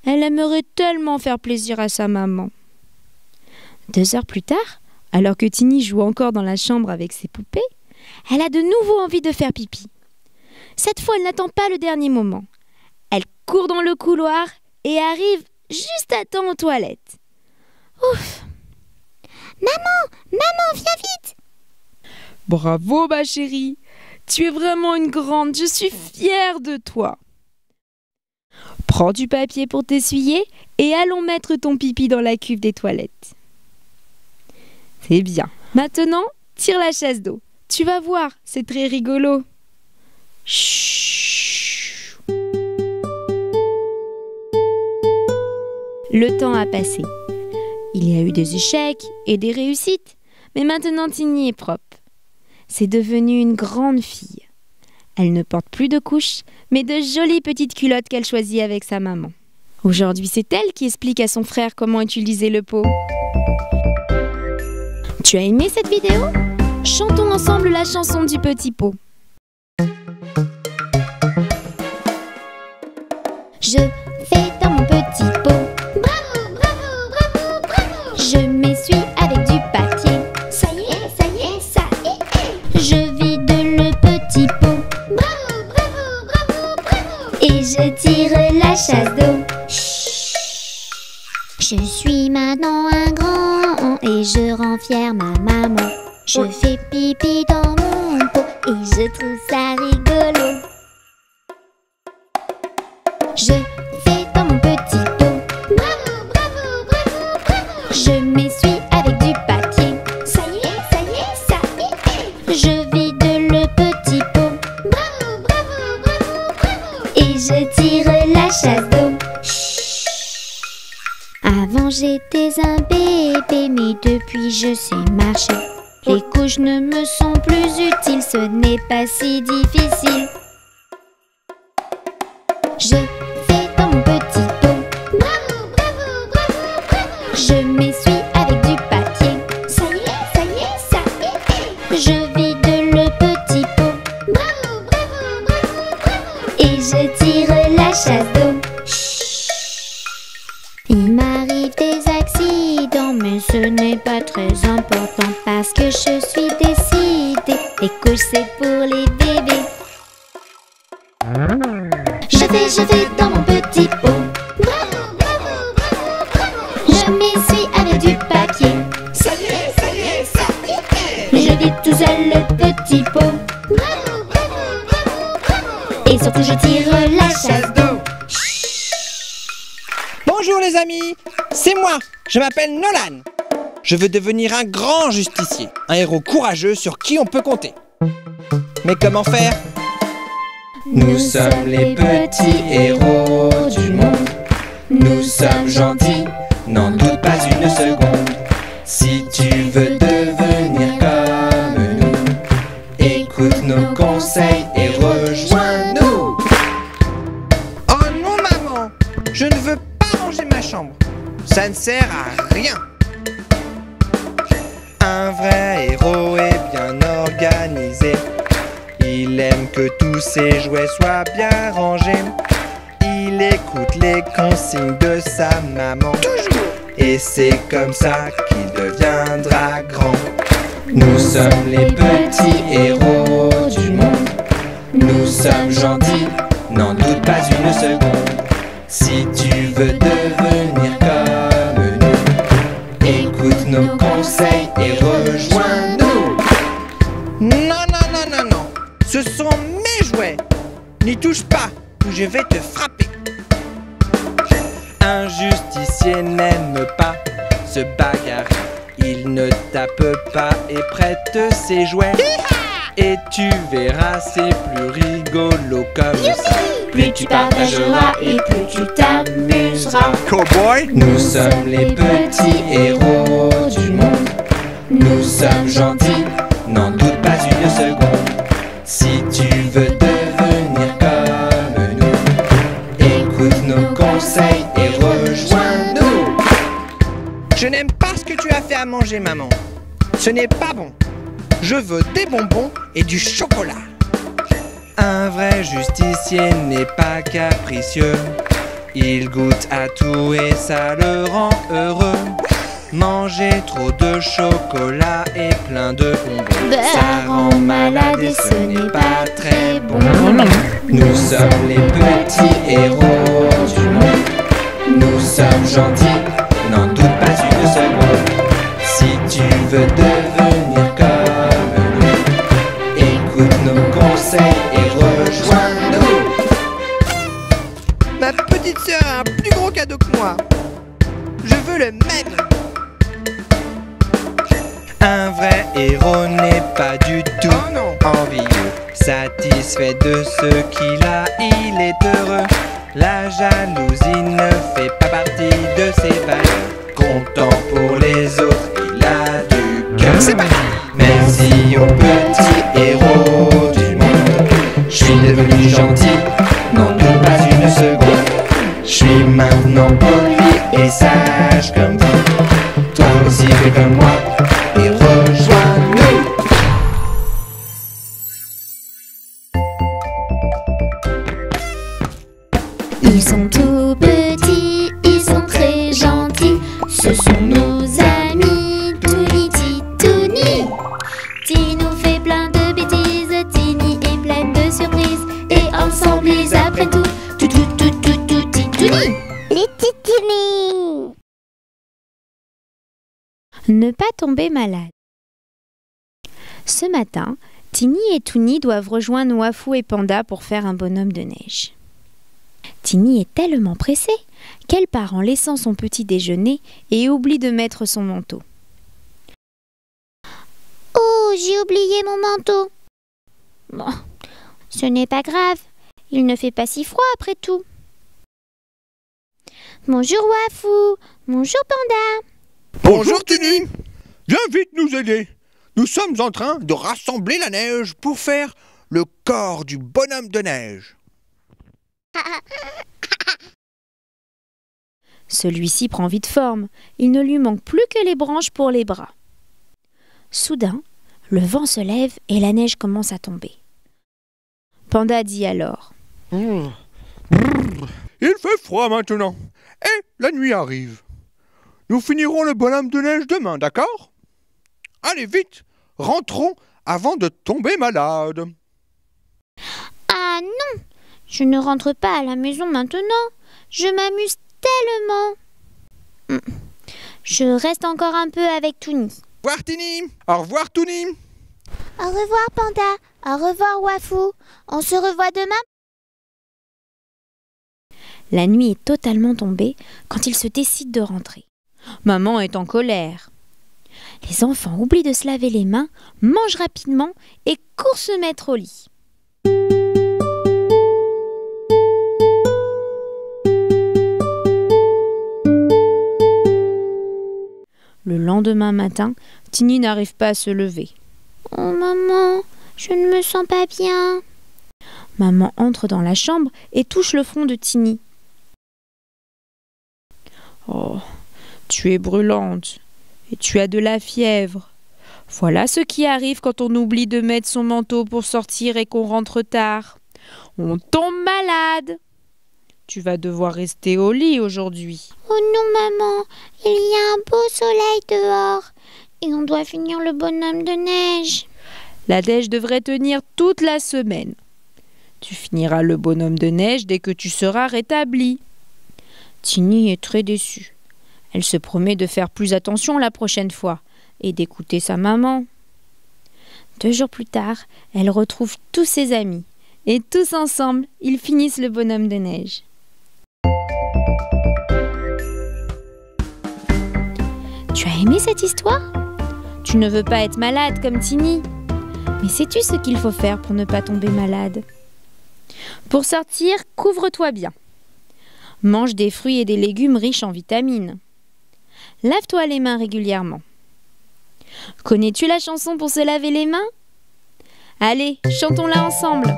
Elle aimerait tellement faire plaisir à sa maman. 2 heures plus tard, alors que Tiny joue encore dans la chambre avec ses poupées, elle a de nouveau envie de faire pipi. Cette fois, elle n'attend pas le dernier moment. Elle court dans le couloir et arrive juste à temps aux toilettes. Ouf! Maman, viens vite! Bravo, ma chérie. Tu es vraiment une grande. Je suis fière de toi. Prends du papier pour t'essuyer et allons mettre ton pipi dans la cuve des toilettes. C'est bien. Maintenant, tire la chasse d'eau. Tu vas voir, c'est très rigolo. Chut. Le temps a passé. Il y a eu des échecs et des réussites, mais maintenant Tiny est propre. C'est devenu une grande fille. Elle ne porte plus de couches, mais de jolies petites culottes qu'elle choisit avec sa maman. Aujourd'hui, c'est elle qui explique à son frère comment utiliser le pot. Tu as aimé cette vidéo? Chantons ensemble la chanson du petit pot. Je fais dans mon petit pot. Bravo, bravo, bravo, bravo. Je m'essuie avec du papier. Ça y est, ça y est, ça y est. Je vide le petit pot. Bravo, bravo, bravo, bravo. Et je tire la chasse d'eau. Je suis maintenant un grand et je rends fière ma maman. Je fais pipi dans mon pot et je trouve ça rigolo. Je fais dans mon petit pot. Bravo, bravo, bravo, bravo. Je m'essuie avec du papier. Ça y est, ça y est, ça y est. Je vide le petit pot. Bravo, bravo, bravo, bravo. Et je tire la chasse d'eau. Avant j'étais un bébé, mais depuis je sais marcher. Les couches ne me sont plus utiles, ce n'est pas si difficile. Je fais dans mon petit pot. Bravo, bravo, bravo, bravo. Je m'essuie avec du papier. Ça y est, ça y est, ça y est. Je vide le petit pot. Bravo, bravo, bravo, bravo. Et je tire la chasse d'eau. Il m'arrive des accidents, mais ce n'est pas très important parce que je suis décidée. Les couches c'est pour les bébés. Je vais dans mon petit pot. Bravo, bravo, bravo, bravo. Je m'essuie avec du papier. Ça y est, ça y est, ça y est. Je vide tout seul le petit pot. Bravo, bravo, bravo, bravo. Et surtout je tire la chasse d'eau. Bonjour les amis, c'est moi, je m'appelle Nolan. Je veux devenir un grand justicier, un héros courageux sur qui on peut compter. Mais comment faire? Nous sommes les petits héros du monde. Nous sommes gentils, n'en doute pas une seconde. Si tu veux devenir comme nous, écoute nos conseils et rejoins-nous. Oh non maman, je ne veux pas ranger ma chambre. Ça ne sert à rien. Un vrai héros est bien organisé. Il aime que tous ses jouets soient bien rangés. Il écoute les consignes de sa maman. Toujours. Et c'est comme ça qu'il deviendra grand. Nous sommes les petits héros du monde. Nous sommes gentils, n'en doute pas une seconde. Si tu veux devenir comme nous, écoute nos conseils et rejoins-nous. Non, non, non, non, non. Ce sont mes jouets. N'y touche pas ou je vais te frapper. Un justicier n'aime pas se bagarrer. Il ne tape pas et prête ses jouets. Et tu verras, c'est plus rigolo comme ça. Plus tu partageras et plus tu t'amuseras. Cowboy, Nous sommes les petits héros du monde. Nous sommes gentils, n'en doute pas une seconde. Si tu veux devenir comme nous, écoute nos conseils et rejoins-nous. je n'aime pas ce que tu as fait à manger, maman. Ce n'est pas bon. Je veux des bonbons et du chocolat. Un vrai justicier n'est pas capricieux. Il goûte à tout et ça le rend heureux. Manger trop de chocolat et plein de bonbons, ça rend malade et ce n'est pas très bon. Nous sommes les petits héros du monde. Nous sommes gentils, n'en doute pas une seconde. Si tu veux devenir comme nous, écoute nos conseils et rejoins-nous. Ma petite sœur a un plus gros cadeau que moi. Je veux le même. Un vrai héros n'est pas du tout envieux. Satisfait de ce qu'il a, il est heureux. La jalousie ne fait pas partie de ses valeurs. Content pour les autres, il a du cœur. C'est parti. Merci aux petits héros du monde. Je suis devenu gentil, n'en doute pas une seconde. Je suis maintenant poli et sage comme vous. Toi aussi fais comme moi et rejoins-nous. Ils sont tout petits, ils sont très gentils. Ce sont nos amis, Touni, Titouni. Ti nous fait plein de bêtises, Tini est pleine de surprises. Et ensemble ils apprennent tout, Titouni. Les titini. Ne pas tomber malade. Ce matin, Tini et Touni doivent rejoindre Wafou et Panda pour faire un bonhomme de neige. Tini est tellement pressée qu'elle part en laissant son petit déjeuner et oublie de mettre son manteau. Oh, j'ai oublié mon manteau. Bon, ce n'est pas grave. Il ne fait pas si froid après tout. Bonjour Wafou. Bonjour Panda. Bonjour Tini. Viens vite nous aider. Nous sommes en train de rassembler la neige pour faire le corps du bonhomme de neige. Celui-ci prend vite forme. Il ne lui manque plus que les branches pour les bras. Soudain, le vent se lève et la neige commence à tomber. Panda dit alors: Il fait froid maintenant et la nuit arrive. Nous finirons le bonhomme de neige demain, d'accord? Allez vite, rentrons avant de tomber malade. Ah non, je ne rentre pas à la maison maintenant. Je m'amuse tellement. Je reste encore un peu avec Touni. Au revoir Tini. Au revoir Touni. Au revoir Panda. Au revoir Wafou. On se revoit demain. La nuit est totalement tombée quand ils se décident de rentrer. Maman est en colère. Les enfants oublient de se laver les mains, mangent rapidement et courent se mettre au lit. Le lendemain matin, Tini n'arrive pas à se lever. Oh maman, je ne me sens pas bien. Maman entre dans la chambre et touche le front de Tini. Oh, tu es brûlante et tu as de la fièvre. Voilà ce qui arrive quand on oublie de mettre son manteau pour sortir et qu'on rentre tard. On tombe malade. Tu vas devoir rester au lit aujourd'hui. Oh non maman, il y a un beau soleil dehors et on doit finir le bonhomme de neige. La neige devrait tenir toute la semaine. Tu finiras le bonhomme de neige dès que tu seras rétabli. Tiny est très déçue. Elle se promet de faire plus attention la prochaine fois et d'écouter sa maman. 2 jours plus tard, elle retrouve tous ses amis et tous ensemble, ils finissent le bonhomme de neige. Tu as aimé cette histoire? Tu ne veux pas être malade comme Tiny. Mais sais-tu ce qu'il faut faire pour ne pas tomber malade? Pour sortir, couvre-toi bien. Mange des fruits et des légumes riches en vitamines. Lave-toi les mains régulièrement. Connais-tu la chanson pour se laver les mains? Allez, chantons-la ensemble.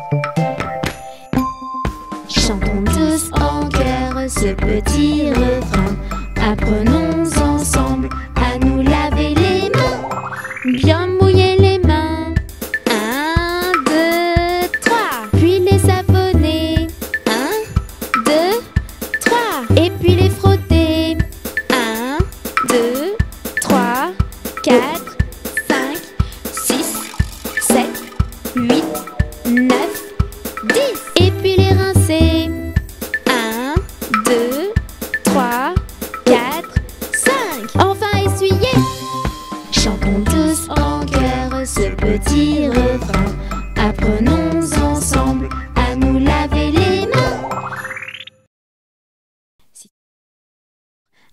Chantons tous en chœur ce petit refrain. Apprenons ensemble à nous laver les mains. Bien mouiller les mains. 1, 2, 3. Puis les savonner. 1, 2, 3. Et puis les frotter. 1, 2, 3, 4, 5, 6, 7, 8, 9, 10. Et puis les rincer. 1, 2, 3, 4, 5. Enfin essuyer. Chantons tous en chœur ce petit refrain. Apprenons ensemble à nous laver les mains.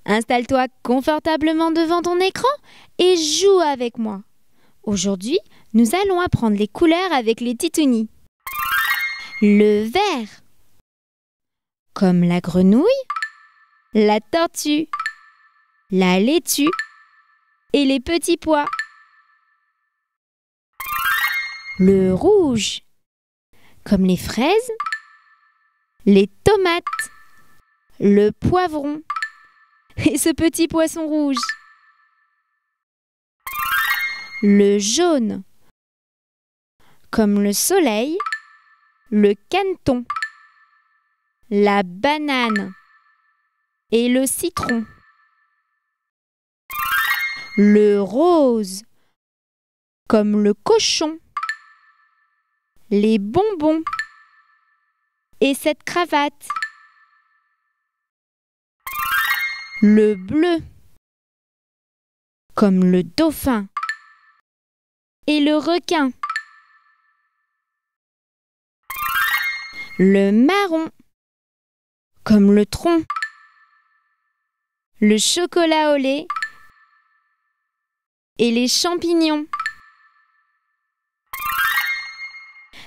Installe-toi confortablement devant ton écran et joue avec moi. Aujourd'hui, nous allons apprendre les couleurs avec les titounis. Le vert, comme la grenouille, la tortue, la laitue et les petits pois. Le rouge, comme les fraises, les tomates, le poivron et ce petit poisson rouge. Le jaune, comme le soleil, le caneton, la banane et le citron. Le rose, comme le cochon, les bonbons et cette cravate. Le bleu, comme le dauphin et le requin. Le marron, comme le tronc, le chocolat au lait et les champignons.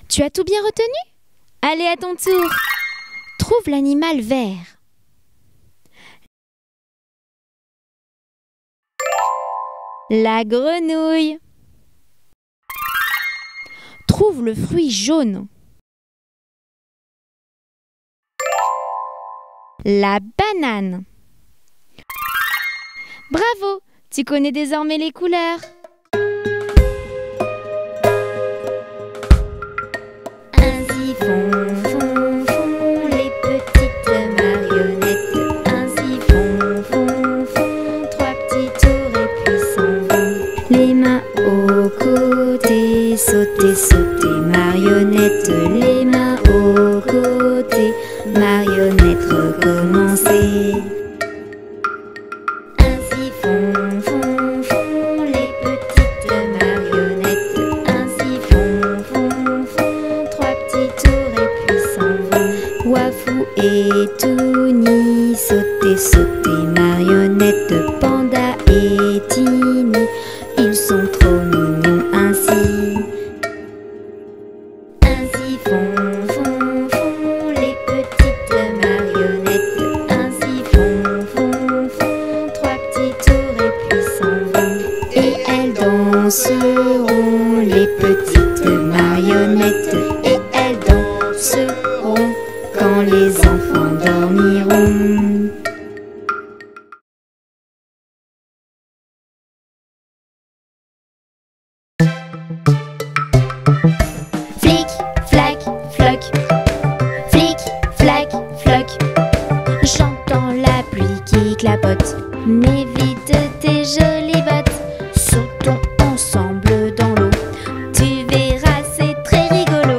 Tu as tout bien retenu? Allez à ton tour. Trouve l'animal vert. La grenouille. Trouve le fruit jaune. La banane. Bravo, tu connais désormais les couleurs. Ainsi font les petites marionnettes. Ainsi font 3 petits tours et puis s'en vont. Les mains aux côtés, sauter, sauter, marionnette. Les mains aux côtés, marionnette, recommencer. Ainsi font les petites marionnettes. Ainsi font 3 petits tours et puis s'en vont. Wafou et Touni, sauter, sauter, marionnette. Panda et Tiny, ils sont trop mignons ainsi. Ainsi font les petites marionnettes. Ainsi font 3 petits tours et puis s'en vont. Et elles danseront, les petites marionnettes. Et elles danseront quand les enfants dormiront. Flic, flac, floc. Flic, flac, floc. J'entends la pluie qui clapote. Mets vite tes jolies bottes. Sautons ensemble dans l'eau. Tu verras, c'est très rigolo.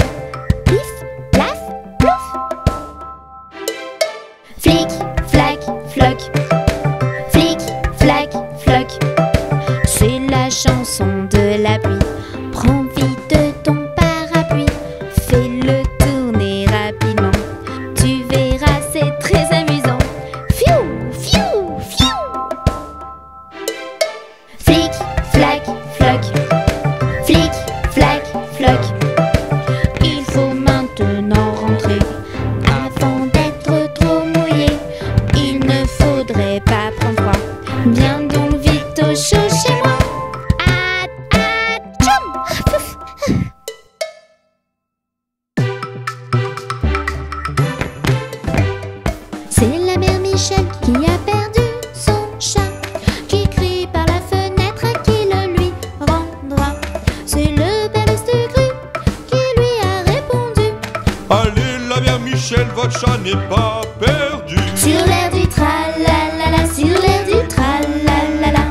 Michel, votre chat n'est pas perdu. Sur l'air du tra-la-la-la, sur l'air du tra-la-la-la,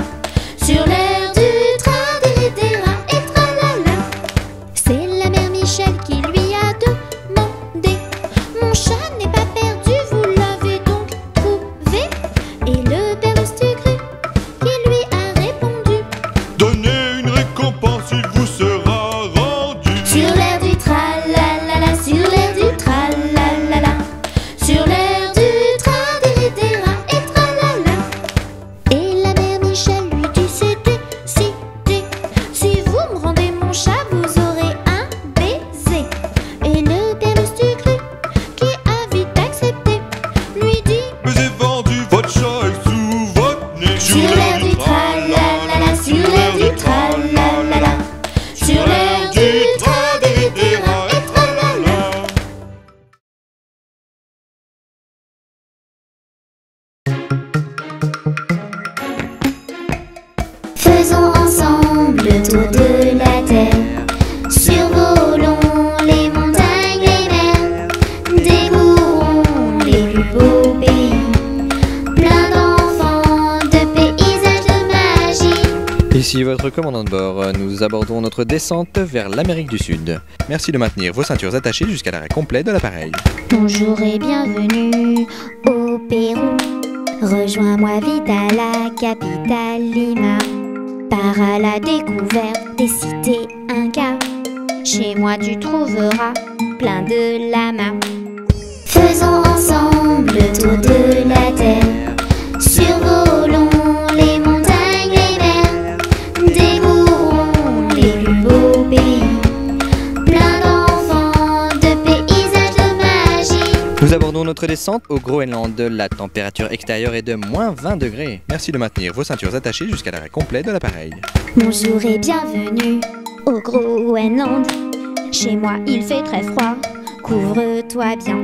sur l'air du tra-des-des-ra et tra-la-la. C'est la mère Michel qui lui a demandé: mon chat n'est pas perdu, vous l'avez donc trouvé? Et le père Loustucru qui lui a répondu: Donnez une récompense, il vous sera rendu. sur l'air du tra-la-la-la, sur l'air du tra-la-la-la, sur l'air du tra-des-des-ra et tra-la-la. Et la mère Michel lui dit: c'est décidé, si vous me rendez mon chat, vous aurez un baiser. Et le père Loustucru, qui a vite accepté, lui dit: Mais est vendu, votre chat est sous votre nez. sur l'air du tra-la-la-la, sur l'air du tra-la-la-la, sur l'air du tra-des-des-ra et tra-la-la. Faisons ensemble le tour de la terre, survolons les montagnes, les mers, découvrons les plus beaux pays, plein d'enfants, de paysages, de magie. Ici votre commandant de bord, nous abordons notre descente vers l'Amérique du Sud. Merci de maintenir vos ceintures attachées jusqu'à l'arrêt complet de l'appareil. Bonjour et bienvenue au Pérou. Rejoins-moi vite à la capitale Lima. Pars à la découverte des cités Incas. Chez moi tu trouveras plein de lamas. Faisons ensemble le tour de la terre, survolons les montagnes, les mers, découvrons les plus beaux pays, plein d'enfants, de paysages, de magie. Nous abordons notre descente au Groenland. La température extérieure est de moins 20 degrés. Merci de maintenir vos ceintures attachées jusqu'à l'arrêt complet de l'appareil. Bonjour et bienvenue au Groenland. Chez moi il fait très froid, couvre-toi bien.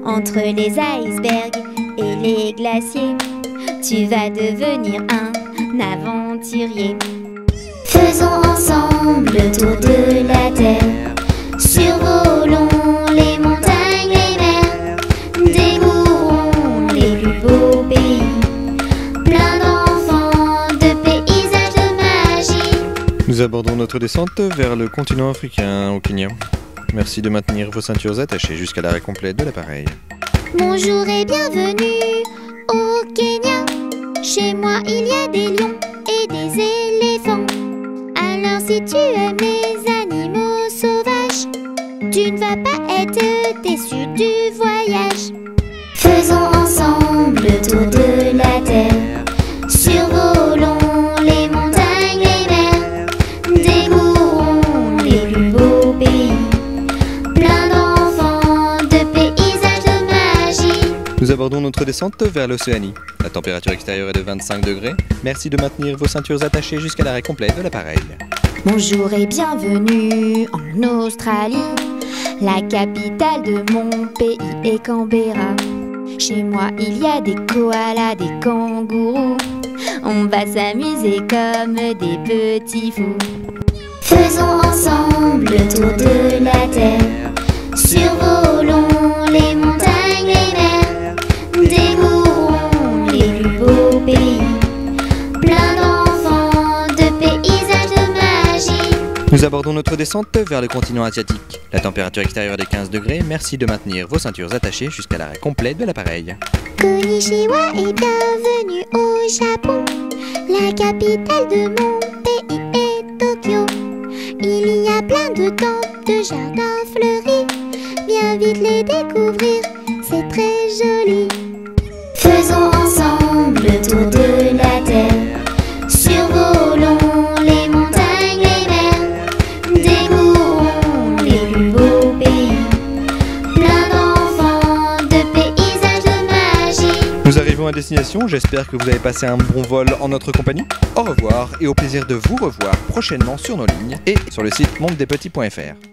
Entre les icebergs et les glaciers, tu vas devenir un aventurier. Faisons ensemble le tour de la terre, survolons les montagnes, les mers, découvrons les plus beaux pays, plein d'enfants, de paysages, de magie. Nous abordons notre descente vers le continent africain, au Kenya. Merci de maintenir vos ceintures attachées jusqu'à l'arrêt complet de l'appareil. Bonjour et bienvenue au Kenya. Chez moi il y a des lions et des éléphants. Alors si tu aimes les animaux sauvages, tu ne vas pas être déçu du voyage. Faisons ensemble le tour de la terre, survolons les montagnes, les mers, découvrons les plus beaux pays, plein d'enfants, de paysages, de magie. Nous abordons notre descente vers l'Océanie. La température extérieure est de 25 degrés. Merci de maintenir vos ceintures attachées jusqu'à l'arrêt complet de l'appareil. Bonjour et bienvenue en Australie. La capitale de mon pays est Canberra. Chez moi il y a des koalas, des kangourous. On va s'amuser comme des petits fous. Faisons ensemble le tour de la terre, survolons les montagnes, les mers, découvrons les plus beaux pays, plein d'enfants, de paysages, de magie. Nous abordons notre descente vers le continent asiatique. La température extérieure est de 15 degrés. Merci de maintenir vos ceintures attachées jusqu'à l'arrêt complet de l'appareil. Konnichiwa et bienvenue au Japon. La capitale de mon pays est Tokyo. Il y a plein de temples, de jardins fleuris. Viens vite les découvrir, c'est très joli. Faisons ensemble le tour de la terre, survolons les montagnes, les mers, découvrons les plus beaux pays, plein d'enfants, de paysages, de magie. Nous arrivons à destination. J'espère que vous avez passé un bon vol en notre compagnie. Au revoir et au plaisir de vous revoir prochainement sur nos lignes et sur le site mondedespetits.fr.